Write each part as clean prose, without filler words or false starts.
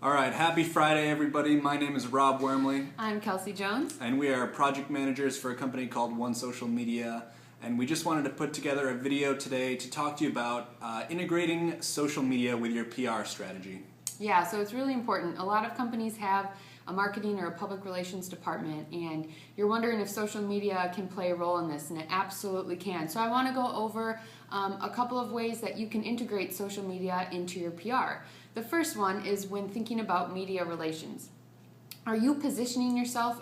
All right, happy Friday, everybody. My name is Rob Wormley, I'm Kelsey Jones. and we are project managers for a company called One Social Media. And we just wanted to put together a video today to talk to you about integrating social media with your PR strategy. Yeah, so it's really important. A lot of companies have a marketing or a public relations department, and you're wondering if social media can play a role in this, and it absolutely can. So I want to go over a couple of ways that you can integrate social media into your PR. The first one is when thinking about media relations. Are you positioning yourself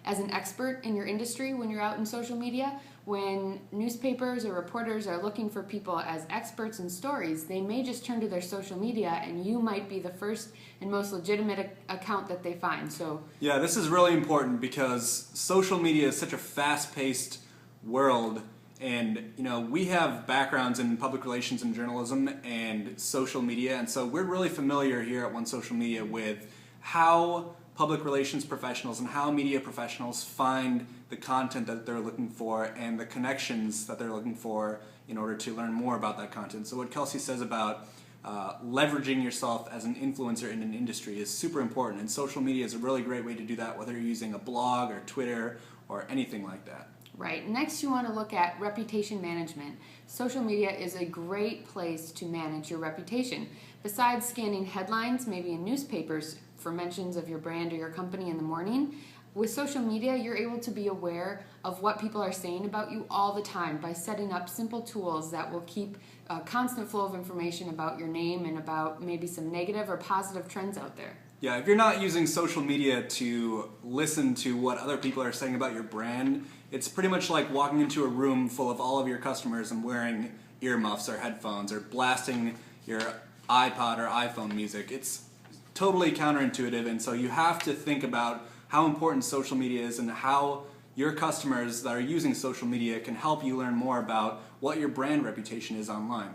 as an expert in your industry when you're out in social media? When newspapers or reporters are looking for people as experts in stories, they may just turn to their social media, and you might be the first and most legitimate account that they find. Yeah, this is really important because social media is such a fast-paced world, and we have backgrounds in public relations and journalism and social media, and so we're really familiar here at One Social Media with how public relations professionals and how media professionals find the content that they're looking for and the connections that they're looking for in order to learn more about that content. So what Kelsey says about leveraging yourself as an influencer in an industry is super important, and social media is a really great way to do that, whether you're using a blog or Twitter or anything like that. Right. Next, you want to look at reputation management. Social media is a great place to manage your reputation. Besides scanning headlines, maybe in newspapers, for mentions of your brand or your company in the morning, with social media, you're able to be aware of what people are saying about you all the time by setting up simple tools that will keep a constant flow of information about your name and about maybe some negative or positive trends out there. Yeah, if you're not using social media to listen to what other people are saying about your brand, it's pretty much like walking into a room full of all of your customers and wearing earmuffs or headphones or blasting your iPod or iPhone music. It's totally counterintuitive, and so you have to think about how important social media is and how your customers that are using social media can help you learn more about what your brand reputation is online.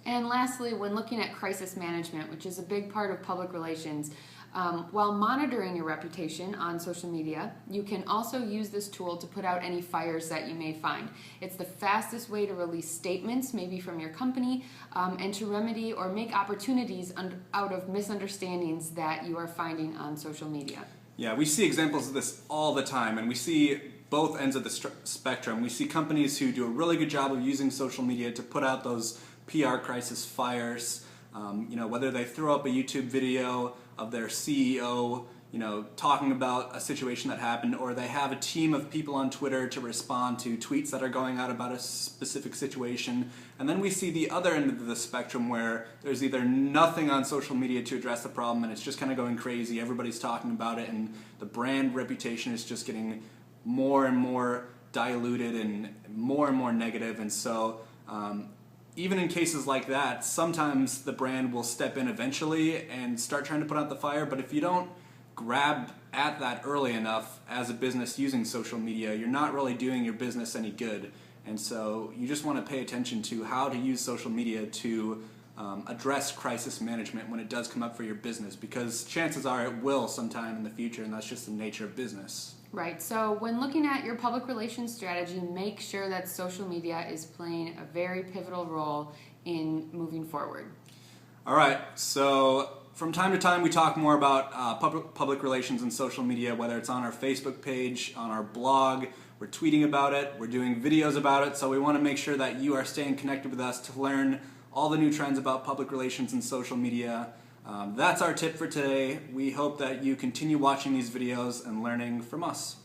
And lastly, when looking at crisis management, which is a big part of public relations, while monitoring your reputation on social media, you can also use this tool to put out any fires that you may find. It's the fastest way to release statements, maybe from your company, and to remedy or make opportunities out of misunderstandings that you are finding on social media. Yeah, we see examples of this all the time, and we see both ends of the spectrum. We see companies who do a really good job of using social media to put out those PR crisis fires, whether they throw up a YouTube video of their CEO, talking about a situation that happened, or they have a team of people on Twitter to respond to tweets that are going out about a specific situation. And then we see the other end of the spectrum where there's either nothing on social media to address the problem and it's just kind of going crazy, everybody's talking about it, and the brand reputation is just getting more and more diluted and more negative. And so even in cases like that, sometimes the brand will step in eventually and start trying to put out the fire, but if you don't grab at that early enough as a business using social media, you're not really doing your business any good. And so you just want to pay attention to how to use social media to address crisis management when it does come up for your business, because chances are it will sometime in the future, and that's just the nature of business. Right, so when looking at your public relations strategy, make sure that social media is playing a very pivotal role in moving forward. All right, so from time to time we talk more about public relations and social media, whether it's on our Facebook page, on our blog, we're tweeting about it, we're doing videos about it, so we want to make sure that you are staying connected with us to learn all the new trends about public relations and social media. That's our tip for today. We hope that you continue watching these videos and learning from us.